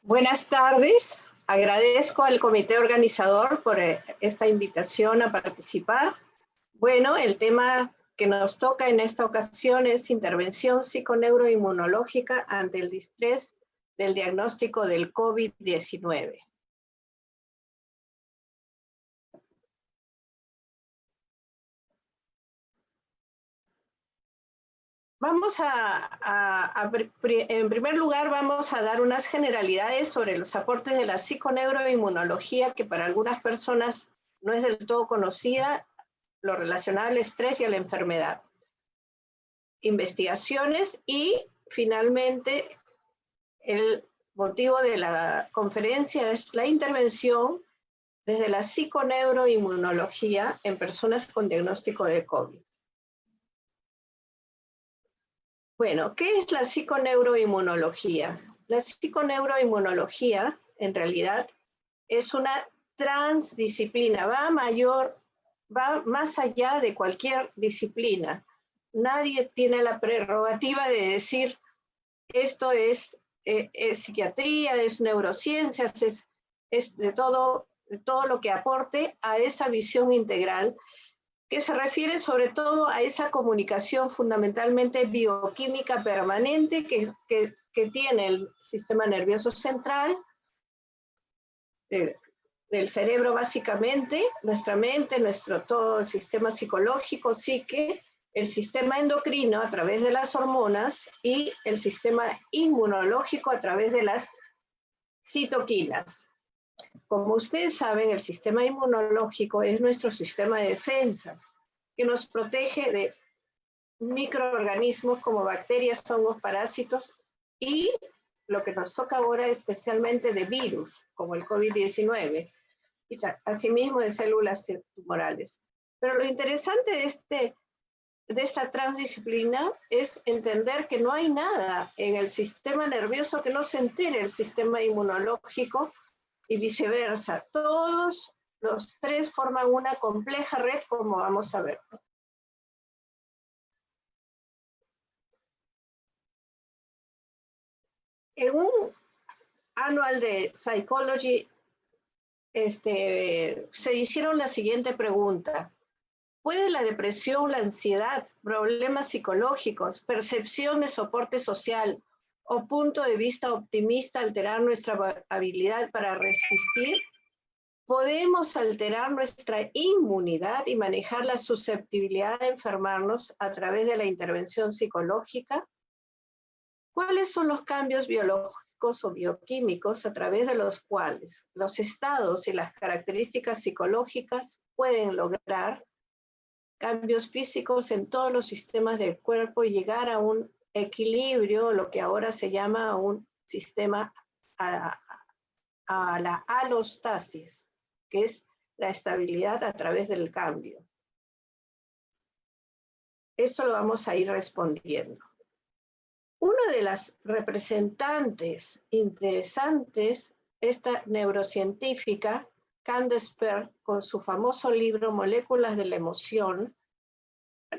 Buenas tardes. Agradezco al comité organizador por esta invitación a participar. Bueno, el tema que nos toca en esta ocasión es intervención psiconeuroinmunológica ante el distrés del diagnóstico del COVID-19. En primer lugar, vamos a dar unas generalidades sobre los aportes de la psiconeuroinmunología, que para algunas personas no es del todo conocida, lo relacionado al estrés y a la enfermedad. Investigaciones y, finalmente, el motivo de la conferencia es la intervención desde la psiconeuroinmunología en personas con diagnóstico de COVID. Bueno, ¿qué es la psiconeuroinmunología? La psiconeuroinmunología, en realidad, es una transdisciplina, va más allá de cualquier disciplina. Nadie tiene la prerrogativa de decir esto es psiquiatría, es neurociencias, es de todo lo que aporte a esa visión integral, que se refiere sobre todo a esa comunicación fundamentalmente bioquímica permanente que tiene el sistema nervioso central, del cerebro básicamente, nuestra mente, todo el sistema psicológico, psique, el sistema endocrino a través de las hormonas y el sistema inmunológico a través de las citoquinas. Como ustedes saben, el sistema inmunológico es nuestro sistema de defensas, que nos protege de microorganismos como bacterias, hongos, parásitos y lo que nos toca ahora especialmente de virus, como el COVID-19, y asimismo de células tumorales. Pero lo interesante de esta transdisciplina es entender que no hay nada en el sistema nervioso que no se entere el sistema inmunológico y viceversa. Todos los tres forman una compleja red, como vamos a ver. En un anual de Psychology se hicieron la siguiente pregunta: ¿puede la depresión, la ansiedad, problemas psicológicos, percepción de soporte social o punto de vista optimista alterar nuestra habilidad para resistir? ¿Podemos alterar nuestra inmunidad y manejar la susceptibilidad de enfermarnos a través de la intervención psicológica? ¿Cuáles son los cambios biológicos o bioquímicos a través de los cuales los estados y las características psicológicas pueden lograr cambios físicos en todos los sistemas del cuerpo y llegar a un equilibrio, lo que ahora se llama un sistema a la alostasis, que es la estabilidad a través del cambio? Esto lo vamos a ir respondiendo. Una de las representantes interesantes, esta neurocientífica, Candace Pert, con su famoso libro Moléculas de la Emoción,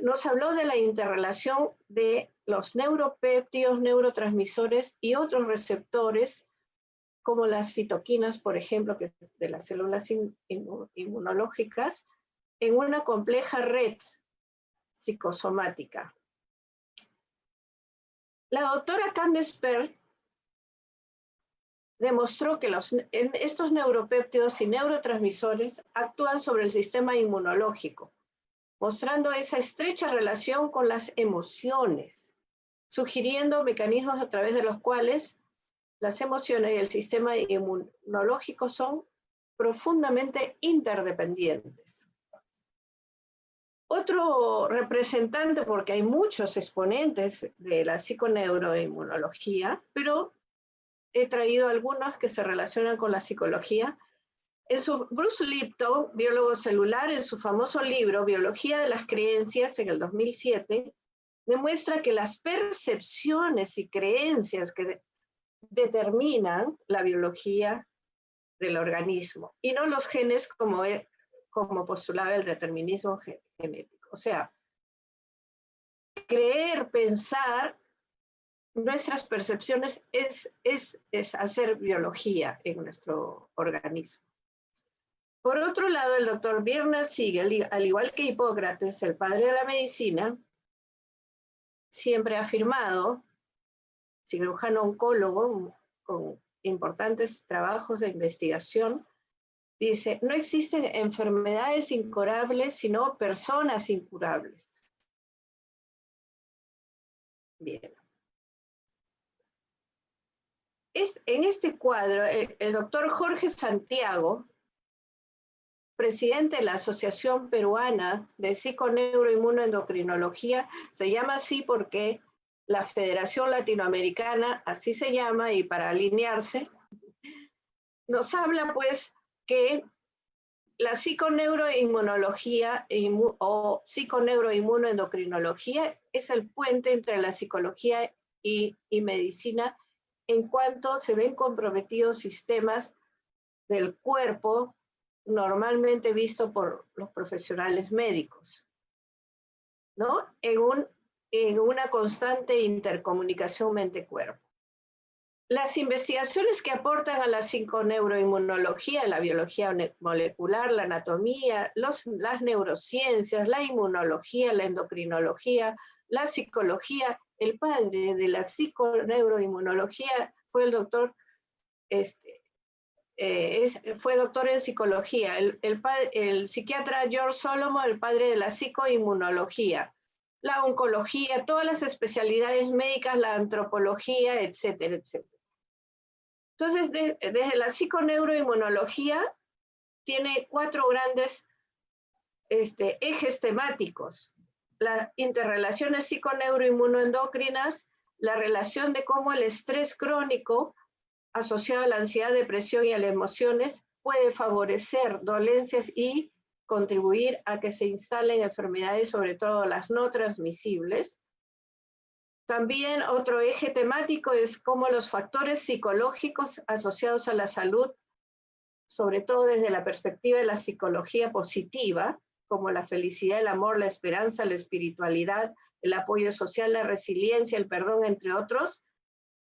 nos habló de la interrelación de los neuropéptidos, neurotransmisores y otros receptores, como las citoquinas, por ejemplo, que de las células inmunológicas, en una compleja red psicosomática. La doctora Candace Pert demostró que estos neuropéptidos y neurotransmisores actúan sobre el sistema inmunológico, mostrando esa estrecha relación con las emociones, sugiriendo mecanismos a través de los cuales las emociones y el sistema inmunológico son profundamente interdependientes. Otro representante, porque hay muchos exponentes de la psiconeuroinmunología, pero he traído algunos que se relacionan con la psicología. Bruce Lipton, biólogo celular, en su famoso libro Biología de las Creencias, en el 2007, demuestra que las percepciones y creencias que determinan la biología del organismo, y no los genes como postulaba el determinismo genético. O sea, creer, pensar nuestras percepciones es hacer biología en nuestro organismo. Por otro lado, el doctor Bernard Siegel, al igual que Hipócrates, el padre de la medicina, siempre ha afirmado, cirujano oncólogo con importantes trabajos de investigación, dice, no existen enfermedades incurables, sino personas incurables. Bien. En este cuadro, el doctor Jorge Santiago, presidente de la Asociación Peruana de Psiconeuroinmunoendocrinología, se llama así porque la Federación Latinoamericana, así se llama, y para alinearse, nos habla pues que la psiconeuroinmunología o psiconeuroinmunoendocrinología es el puente entre la psicología y medicina en cuanto se ven comprometidos sistemas del cuerpo normalmente visto por los profesionales médicos, ¿no? En una constante intercomunicación mente-cuerpo. Las investigaciones que aportan a la psiconeuroinmunología, la biología molecular, la anatomía, las neurociencias, la inmunología, la endocrinología, la psicología, el padre de la psiconeuroinmunología fue el doctor, fue doctor en psicología, el psiquiatra George Solomon, el padre de la psicoinmunología, la oncología, todas las especialidades médicas, la antropología, etcétera, etcétera. Entonces, desde la psiconeuroinmunología tiene 4 grandes ejes temáticos. Las interrelaciones psiconeuroinmunoendocrinas, la relación de cómo el estrés crónico asociado a la ansiedad, depresión y a las emociones puede favorecer dolencias y contribuir a que se instalen enfermedades, sobre todo las no transmisibles. También otro eje temático es cómo los factores psicológicos asociados a la salud, sobre todo desde la perspectiva de la psicología positiva, como la felicidad, el amor, la esperanza, la espiritualidad, el apoyo social, la resiliencia, el perdón, entre otros,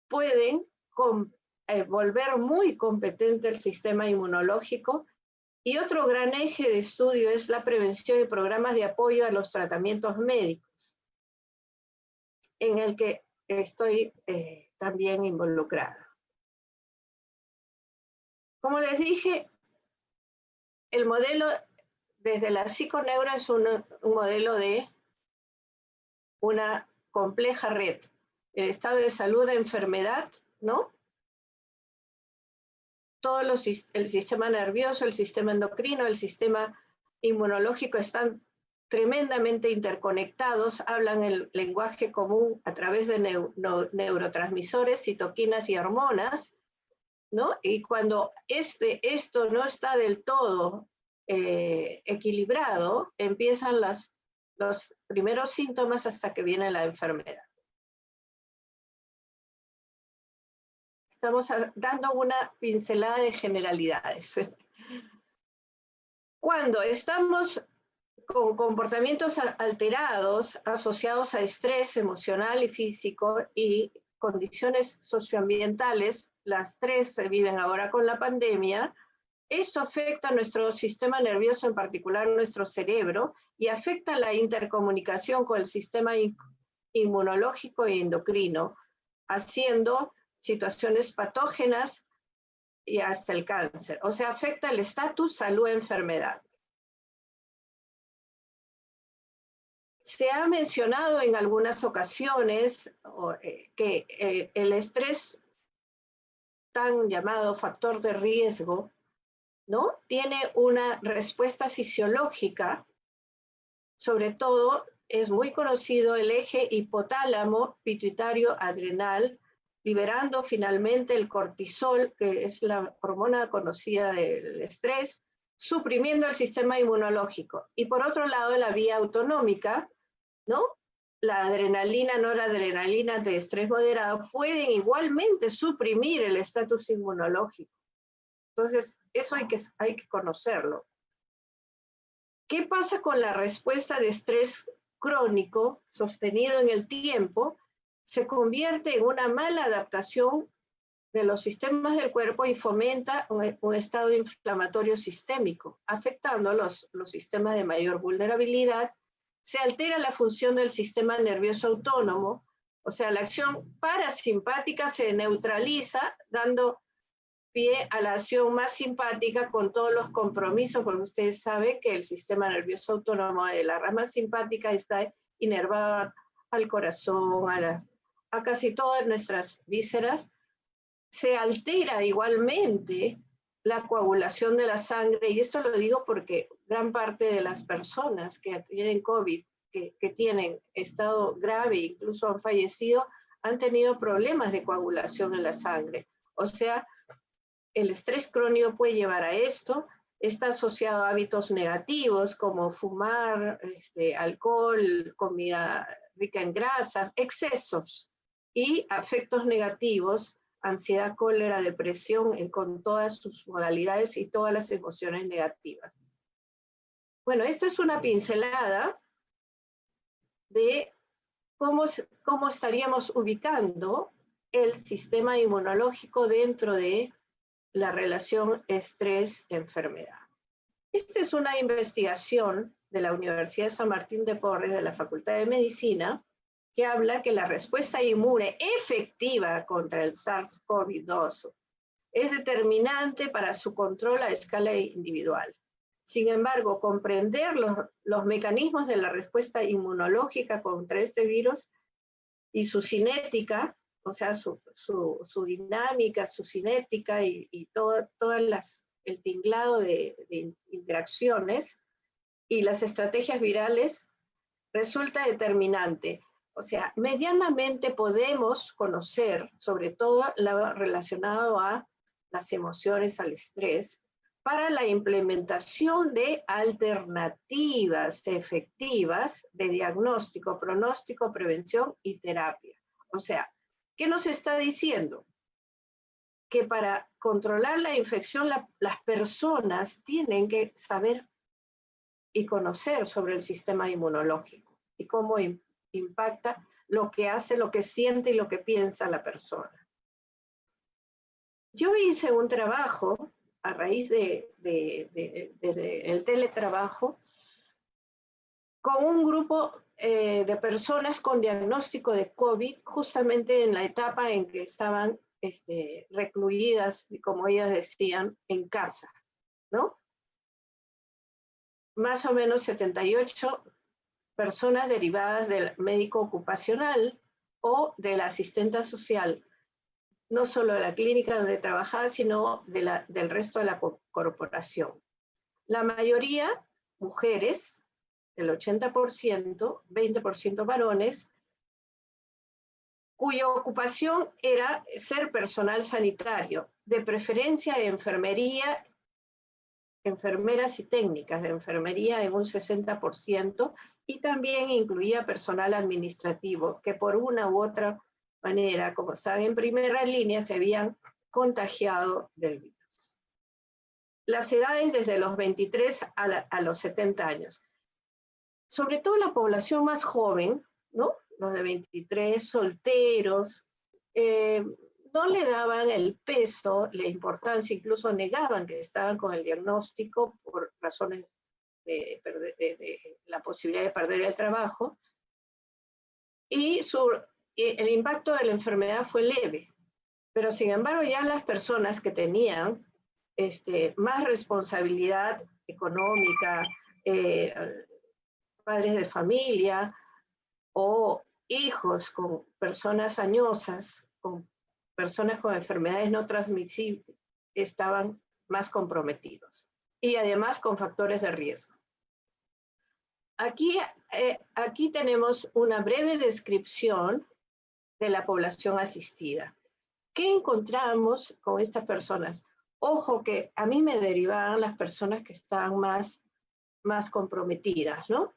pueden volver muy competente el sistema inmunológico. Y otro gran eje de estudio es la prevención y programas de apoyo a los tratamientos médicos, en el que estoy también involucrada. Como les dije, el modelo desde la psiconeuro es un modelo de una compleja red. El estado de salud de enfermedad, ¿no? El sistema nervioso, el sistema endocrino, el sistema inmunológico están tremendamente interconectados, hablan el lenguaje común a través de neurotransmisores, citoquinas y hormonas, ¿no? Y cuando esto no está del todo equilibrado, empiezan los primeros síntomas hasta que viene la enfermedad. Estamos dando una pincelada de generalidades. Cuando estamos con comportamientos alterados asociados a estrés emocional y físico y condiciones socioambientales, las 3 se viven ahora con la pandemia, esto afecta a nuestro sistema nervioso, en particular nuestro cerebro, y afecta la intercomunicación con el sistema inmunológico e endocrino, haciendo situaciones patógenas y hasta el cáncer. O sea, afecta el estatus salud-enfermedad. Se ha mencionado en algunas ocasiones que el estrés, tan llamado factor de riesgo, ¿no? Tiene una respuesta fisiológica, sobre todo es muy conocido el eje hipotálamo pituitario adrenal, liberando finalmente el cortisol, que es la hormona conocida del estrés, suprimiendo el sistema inmunológico. Y por otro lado, la vía autonómica, ¿no? La adrenalina, noradrenalina de estrés moderado pueden igualmente suprimir el estatus inmunológico. Entonces, eso hay que conocerlo. ¿Qué pasa con la respuesta de estrés crónico sostenido en el tiempo? se convierte en una mala adaptación de los sistemas del cuerpo y fomenta un estado inflamatorio sistémico, afectando los sistemas de mayor vulnerabilidad. Se altera la función del sistema nervioso autónomo, o sea, la acción parasimpática se neutraliza, dando pie a la acción más simpática con todos los compromisos, porque ustedes saben que el sistema nervioso autónomo de la rama simpática está inervado al corazón, a casi todas nuestras vísceras. Se altera igualmente la coagulación de la sangre, y esto lo digo porque gran parte de las personas que tienen COVID, que tienen estado grave, incluso han fallecido, han tenido problemas de coagulación en la sangre. O sea, el estrés crónico puede llevar a esto, está asociado a hábitos negativos como fumar, alcohol, comida rica en grasas, excesos y afectos negativos, ansiedad, cólera, depresión, con todas sus modalidades y todas las emociones negativas. Bueno, esto es una pincelada de cómo estaríamos ubicando el sistema inmunológico dentro de la relación estrés-enfermedad. Esta es una investigación de la Universidad de San Martín de Porres, de la Facultad de Medicina, que habla que la respuesta inmune efectiva contra el SARS-CoV-2 es determinante para su control a escala individual. Sin embargo, comprender los mecanismos de la respuesta inmunológica contra este virus y su cinética, o sea, su dinámica, su cinética y todo el tinglado de interacciones y las estrategias virales resulta determinante. O sea, medianamente podemos conocer, sobre todo lo relacionado a las emociones, al estrés, para la implementación de alternativas efectivas de diagnóstico, pronóstico, prevención y terapia. O sea, ¿qué nos está diciendo? Que para controlar la infección, las personas tienen que saber y conocer sobre el sistema inmunológico y cómo impacta lo que hace, lo que siente y lo que piensa la persona. Yo hice un trabajo a raíz del teletrabajo con un grupo de personas con diagnóstico de COVID, justamente en la etapa en que estaban recluidas, como ellas decían, en casa, ¿no? Más o menos 78 personas derivadas del médico ocupacional o de la asistenta social, no solo de la clínica donde trabajaba, sino del resto de la corporación. La mayoría mujeres, el 80%, 20% varones, cuya ocupación era ser personal sanitario, de preferencia de enfermería, enfermeras y técnicas de enfermería en un 60%, y también incluía personal administrativo, que por una u otra manera, como saben, en primera línea se habían contagiado del virus. Las edades desde los 23 a los 70 años. Sobre todo la población más joven, ¿no? Los de 23, solteros, no le daban el peso, la importancia, incluso negaban que estaban con el diagnóstico por razones de la posibilidad de perder el trabajo, y el impacto de la enfermedad fue leve, pero sin embargo ya las personas que tenían más responsabilidad económica, padres de familia o hijos con personas añosas, con personas con enfermedades no transmisibles, estaban más comprometidos y además con factores de riesgo. Aquí tenemos una breve descripción de la población asistida. ¿Qué encontramos con estas personas? Ojo que a mí me derivaban las personas que estaban más comprometidas, ¿no?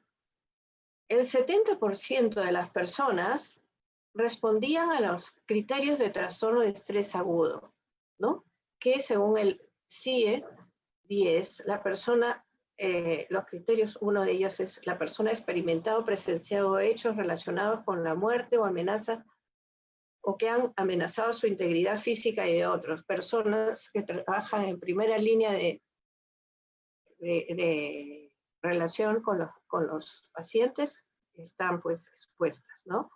El 70% de las personas respondían a los criterios de trastorno de estrés agudo, ¿no? Que según el CIE-10, la persona, los criterios, uno de ellos es la persona ha experimentado, presenciado hechos relacionados con la muerte o amenaza o que han amenazado su integridad física y de otros. Personas que trabajan en primera línea de relación con los pacientes están pues expuestas, ¿no?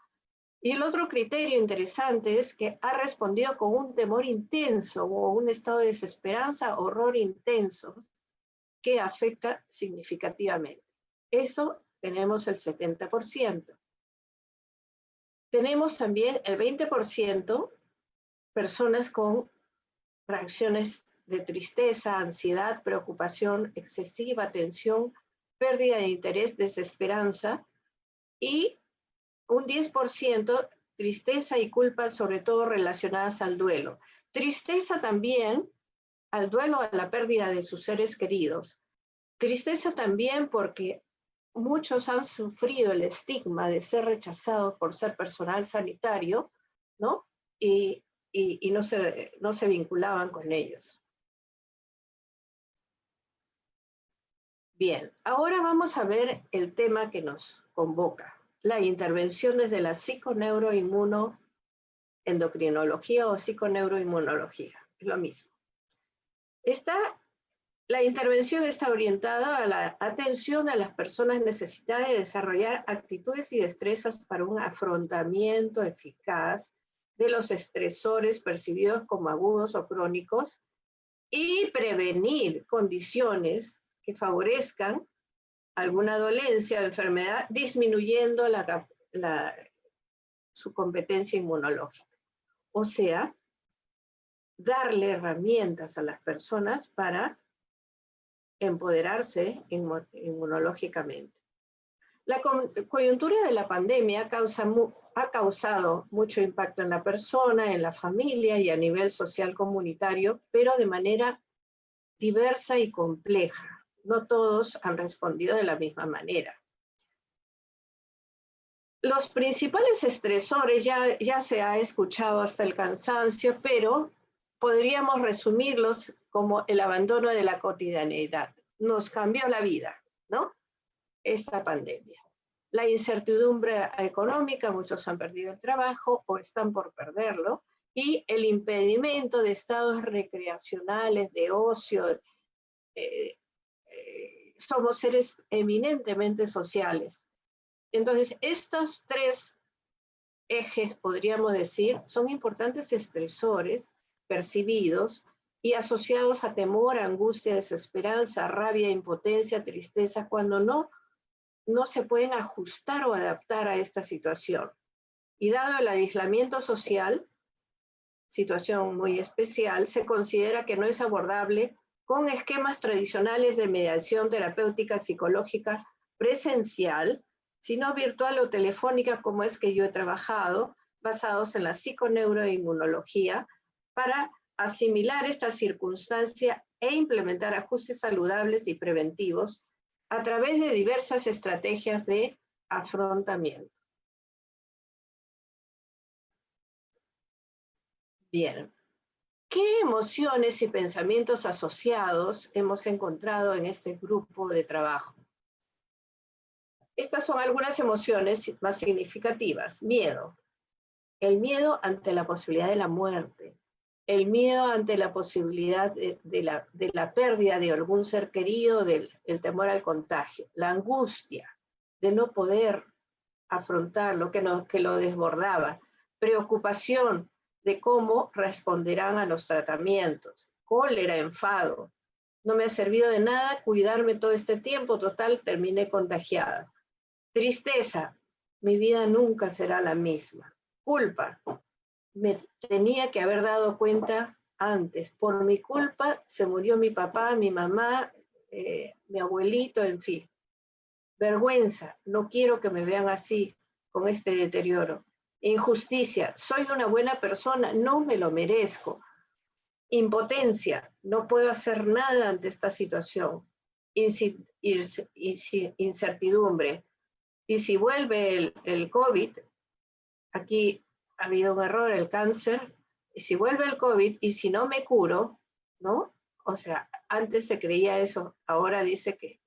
Y el otro criterio interesante es que ha respondido con un temor intenso o un estado de desesperanza, horror intenso, que afecta significativamente. Eso tenemos el 70%. Tenemos también el 20% personas con reacciones de tristeza, ansiedad, preocupación excesiva, tensión, pérdida de interés, desesperanza, y un 10% tristeza y culpa, sobre todo relacionadas al duelo. Tristeza también al duelo, a la pérdida de sus seres queridos. Tristeza también porque muchos han sufrido el estigma de ser rechazados por ser personal sanitario, ¿no? Y no se vinculaban con ellos. Bien, ahora vamos a ver el tema que nos convoca, la intervención desde la psiconeuroinmunoendocrinología o psiconeuroinmunología, es lo mismo. La intervención está orientada a la atención a las personas necesitadas de desarrollar actitudes y destrezas para un afrontamiento eficaz de los estresores percibidos como agudos o crónicos y prevenir condiciones que favorezcan alguna dolencia o enfermedad, disminuyendo su competencia inmunológica. O sea, darle herramientas a las personas para empoderarse inmunológicamente. La coyuntura de la pandemia ha causado mucho impacto en la persona, en la familia y a nivel social comunitario, pero de manera diversa y compleja. No todos han respondido de la misma manera. Los principales estresores ya se ha escuchado hasta el cansancio, pero podríamos resumirlos como el abandono de la cotidianeidad. Nos cambió la vida, ¿no? Esta pandemia. La incertidumbre económica, muchos han perdido el trabajo o están por perderlo, y el impedimento de estados recreacionales, de ocio. Somos seres eminentemente sociales. Entonces, estos tres ejes, podríamos decir, son importantes estresores percibidos y asociados a temor, angustia, desesperanza, rabia, impotencia, tristeza, cuando no se pueden ajustar o adaptar a esta situación. Y dado el aislamiento social, situación muy especial, se considera que no es abordable con esquemas tradicionales de mediación terapéutica psicológica presencial, sino virtual o telefónica, como es que yo he trabajado, basados en la psiconeuroinmunología, para asimilar esta circunstancia e implementar ajustes saludables y preventivos a través de diversas estrategias de afrontamiento. Bien. ¿Qué emociones y pensamientos asociados hemos encontrado en este grupo de trabajo? Estas son algunas emociones más significativas. Miedo. El miedo ante la posibilidad de la muerte. El miedo ante la posibilidad de la pérdida de algún ser querido, el temor al contagio. La angustia de no poder afrontar lo que lo desbordaba. Preocupación de cómo responderán a los tratamientos. Cólera, enfado. No me ha servido de nada cuidarme todo este tiempo, total, terminé contagiada. Tristeza, mi vida nunca será la misma. Culpa, me tenía que haber dado cuenta antes. Por mi culpa se murió mi papá, mi mamá, mi abuelito, en fin. Vergüenza, no quiero que me vean así, con este deterioro. Injusticia, soy una buena persona, no me lo merezco. Impotencia, no puedo hacer nada ante esta situación. Incertidumbre. Y si vuelve el COVID, aquí ha habido un error, el cáncer, y si vuelve el COVID y si no me curo, ¿no? O sea, antes se creía eso, ahora dice que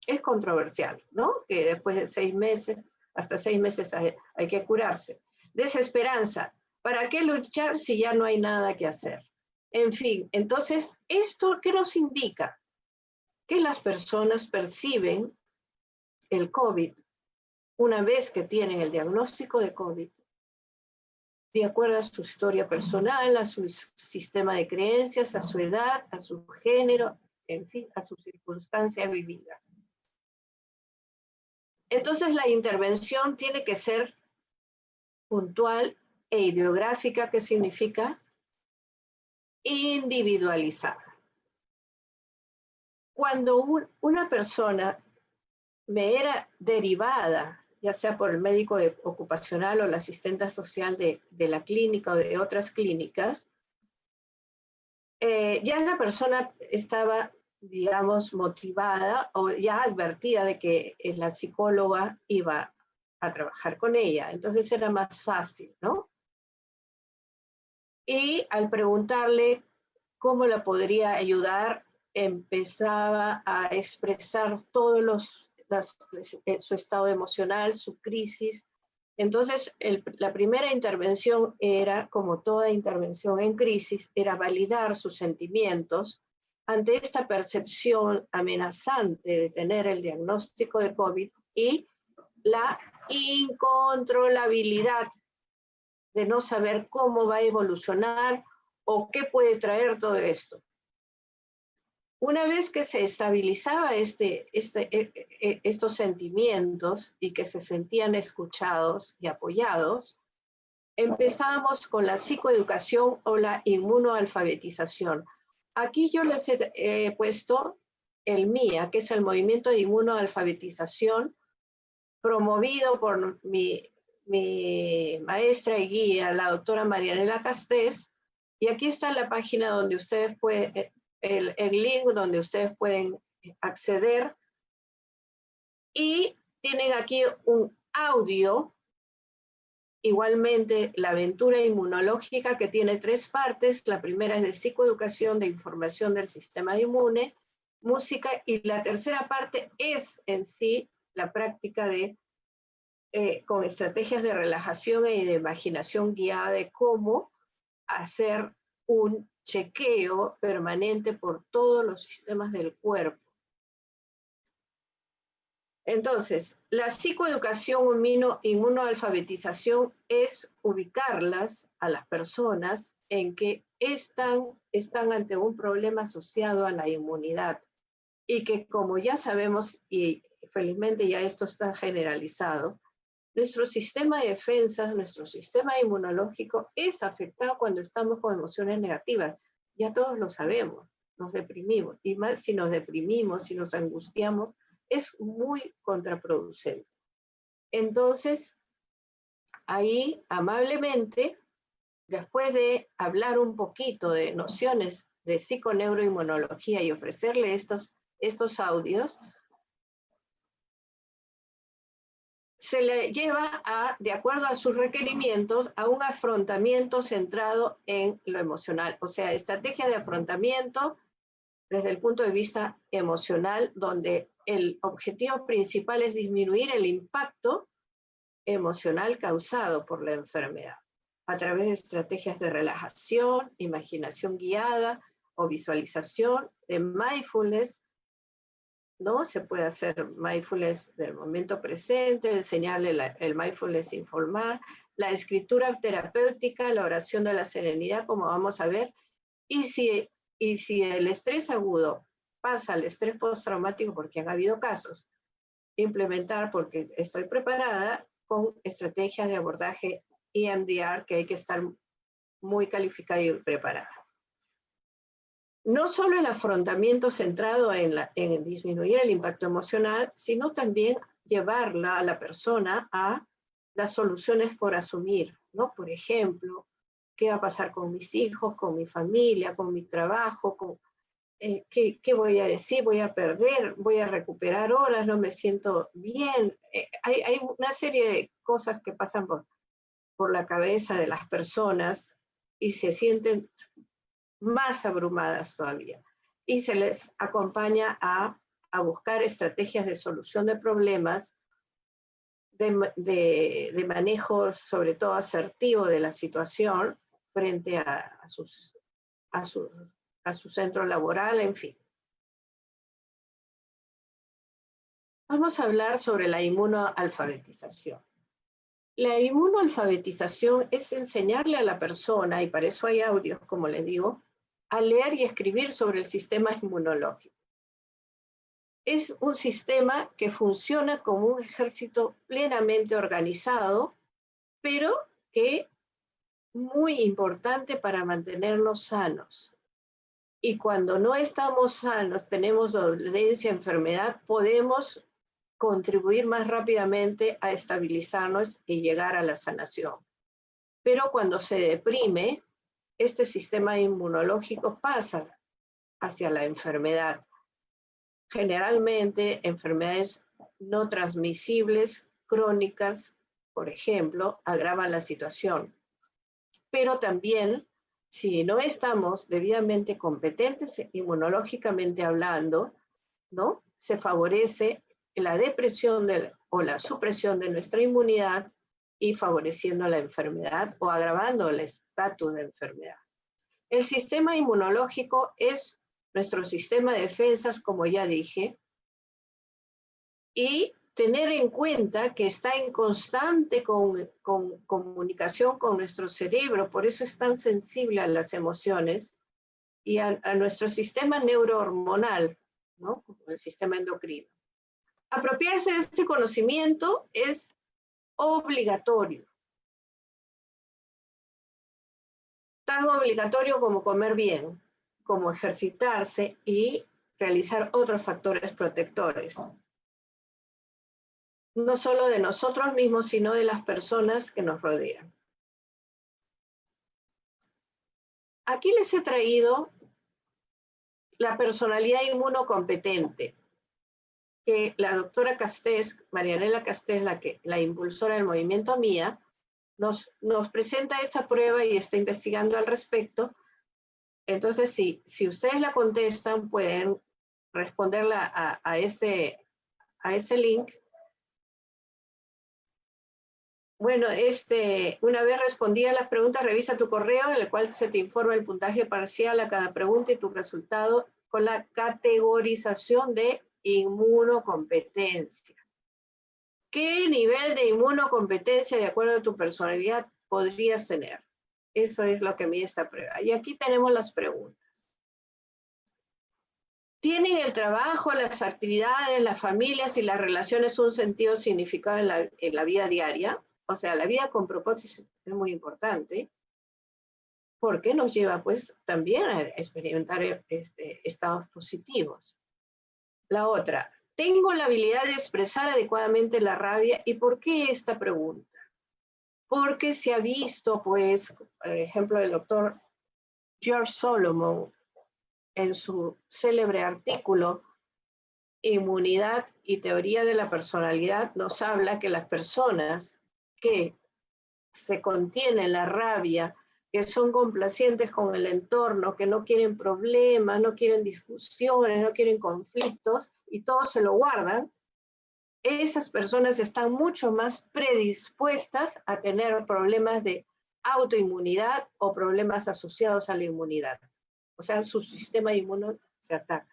es controversial, ¿no? Que después de 6 meses, hasta 6 meses hay que curarse. desesperanza. ¿Para qué luchar si ya no hay nada que hacer? En fin, entonces, ¿esto qué nos indica? Que las personas perciben el COVID una vez que tienen el diagnóstico de COVID, de acuerdo a su historia personal, a su sistema de creencias, a su edad, a su género, en fin, a su circunstancia vivida. Entonces la intervención tiene que ser puntual e ideográfica, que significa individualizada. Cuando una persona me era derivada, ya sea por el médico ocupacional o la asistente social de la clínica o de otras clínicas, ya la persona estaba, digamos, motivada o ya advertida de que la psicóloga iba a trabajar con ella. Entonces era más fácil, ¿no? Y al preguntarle cómo la podría ayudar, empezaba a expresar todos su estado emocional, su crisis. Entonces, la primera intervención era, como toda intervención en crisis, era validar sus sentimientos ante esta percepción amenazante de tener el diagnóstico de COVID y la incontrolabilidad de no saber cómo va a evolucionar o qué puede traer todo esto. Una vez que se estabilizaba estos sentimientos y que se sentían escuchados y apoyados, empezamos con la psicoeducación o la inmunoalfabetización. Aquí yo les he puesto el MIA, que es el Movimiento de Inmunoalfabetización, promovido por mi maestra y guía, la doctora Marianela Castés, y aquí está la página donde ustedes pueden, el link donde ustedes pueden acceder, y tienen aquí un audio, igualmente la aventura inmunológica, que tiene 3 partes. La primera es de psicoeducación, de información del sistema inmune, música, y la tercera parte es en sí la práctica de con estrategias de relajación y de imaginación guiada de cómo hacer un chequeo permanente por todos los sistemas del cuerpo. Entonces, la psicoeducación inmunoalfabetización es ubicarlas a las personas en que están ante un problema asociado a la inmunidad y que, como ya sabemos, y felizmente ya esto está generalizado, nuestro sistema de defensas, nuestro sistema inmunológico es afectado cuando estamos con emociones negativas. Ya todos lo sabemos, nos deprimimos. Y más si nos deprimimos, si nos angustiamos, es muy contraproducente. Entonces, ahí, amablemente, después de hablar un poquito de nociones de psiconeuroinmunología y ofrecerle estos audios, se le lleva de acuerdo a sus requerimientos, a un afrontamiento centrado en lo emocional. O sea, estrategia de afrontamiento desde el punto de vista emocional, donde el objetivo principal es disminuir el impacto emocional causado por la enfermedad, a través de estrategias de relajación, imaginación guiada o visualización, de mindfulness, ¿no? Se puede hacer mindfulness del momento presente, enseñarle el mindfulness informal, la escritura terapéutica, la oración de la serenidad, como vamos a ver, y si el estrés agudo pasa al estrés postraumático, porque han habido casos, implementar, porque estoy preparada, con estrategias de abordaje EMDR, que hay que estar muy calificada y preparada. No solo el afrontamiento centrado en disminuir el impacto emocional, sino también llevarla a la persona a las soluciones por asumir, ¿no? Por ejemplo, ¿qué va a pasar con mis hijos, con mi familia, con mi trabajo? ¿Qué voy a decir? ¿Voy a perder? ¿Voy a recuperar horas? ¿No me siento bien? Hay una serie de cosas que pasan por la cabeza de las personas y se sienten más abrumadas todavía. Y se les acompaña a buscar estrategias de solución de problemas de manejo, sobre todo asertivo, de la situación frente a su centro laboral, en fin. Vamos a hablar sobre la inmunoalfabetización. La inmunoalfabetización es enseñarle a la persona, y para eso hay audios, como les digo, a leer y escribir sobre el sistema inmunológico. Es un sistema que funciona como un ejército plenamente organizado, pero que muy importante para mantenernos sanos. Y cuando no estamos sanos, tenemos dolencia, enfermedad, podemos contribuir más rápidamente a estabilizarnos y llegar a la sanación. Pero cuando se deprime, este sistema inmunológico pasa hacia la enfermedad. Generalmente, enfermedades no transmisibles, crónicas, por ejemplo, agravan la situación. Pero también, si no estamos debidamente competentes inmunológicamente hablando, ¿no? Se favorece la depresión o la supresión de nuestra inmunidad y favoreciendo la enfermedad o agravando el estatus de enfermedad. El sistema inmunológico es nuestro sistema de defensas, como ya dije, y tener en cuenta que está en constante comunicación con nuestro cerebro, por eso es tan sensible a las emociones y a nuestro sistema neurohormonal, ¿no? Como el sistema endocrino. Apropiarse de este conocimiento es obligatorio. Tan obligatorio como comer bien, como ejercitarse y realizar otros factores protectores. No solo de nosotros mismos, sino de las personas que nos rodean. Aquí les he traído la personalidad inmunocompetente, que la doctora Castés, Marianela Castés, la impulsora del movimiento MIA, nos presenta esta prueba y está investigando al respecto. Entonces, si ustedes la contestan, pueden responderla a ese link. Bueno, una vez respondidas las preguntas, revisa tu correo en el cual se te informa el puntaje parcial a cada pregunta y tu resultado con la categorización de inmunocompetencia. ¿Qué nivel de inmunocompetencia, de acuerdo a tu personalidad, podrías tener? Eso es lo que mide esta prueba. Y aquí tenemos las preguntas. ¿Tienen el trabajo, las actividades, las familias y las relaciones un sentido significado en la vida diaria? O sea, la vida con propósito es muy importante, porque nos lleva pues también a experimentar estados positivos. La otra, ¿tengo la habilidad de expresar adecuadamente la rabia? ¿Y por qué esta pregunta? Porque se ha visto, pues, por ejemplo, el doctor George Solomon, en su célebre artículo Inmunidad y Teoría de la Personalidad, nos habla que las personas que se contienen la rabia, que son complacientes con el entorno, que no quieren problemas, no quieren discusiones, no quieren conflictos, y todo se lo guardan, esas personas están mucho más predispuestas a tener problemas de autoinmunidad o problemas asociados a la inmunidad. O sea, su sistema inmune se ataca.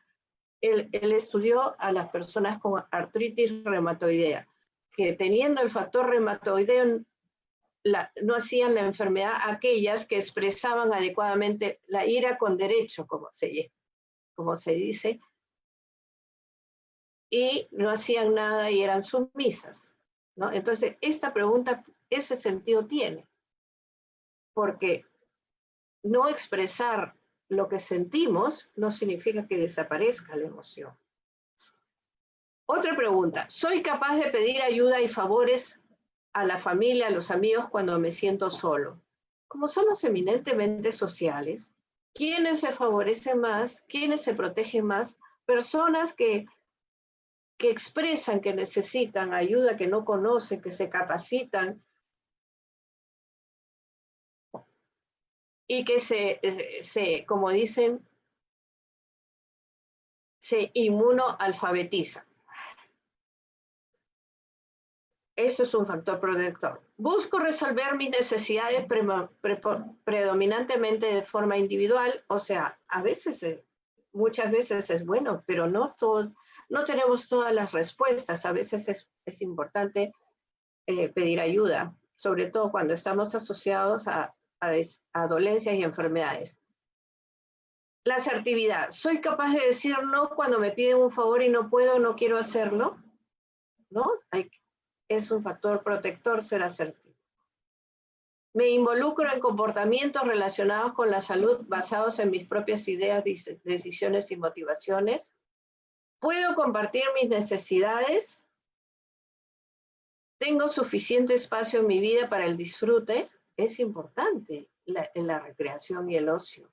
Él estudió a las personas con artritis reumatoidea, que teniendo el factor reumatoideo no hacían la enfermedad aquellas que expresaban adecuadamente la ira con derecho, como se dice, y no hacían nada y eran sumisas, ¿no? Entonces, esta pregunta ese sentido tiene, porque no expresar lo que sentimos no significa que desaparezca la emoción. Otra pregunta, ¿soy capaz de pedir ayuda y favores a la familia, a los amigos cuando me siento solo? Como somos eminentemente sociales, ¿quiénes se favorecen más? ¿Quiénes se protegen más? Personas que expresan que necesitan ayuda, que no conocen, que se capacitan y que como dicen, se inmunoalfabetizan. Eso es un factor protector. Busco resolver mis necesidades predominantemente de forma individual, o sea, a veces, muchas veces es bueno, pero no tenemos todas las respuestas. A veces es importante pedir ayuda, sobre todo cuando estamos asociados a dolencias y enfermedades. La asertividad. ¿Soy capaz de decir no cuando me piden un favor y no puedo, no quiero hacerlo? ¿No? Es un factor protector ser asertivo. Me involucro en comportamientos relacionados con la salud basados en mis propias ideas, decisiones y motivaciones. ¿Puedo compartir mis necesidades? ¿Tengo suficiente espacio en mi vida para el disfrute? Es importante en la recreación y el ocio.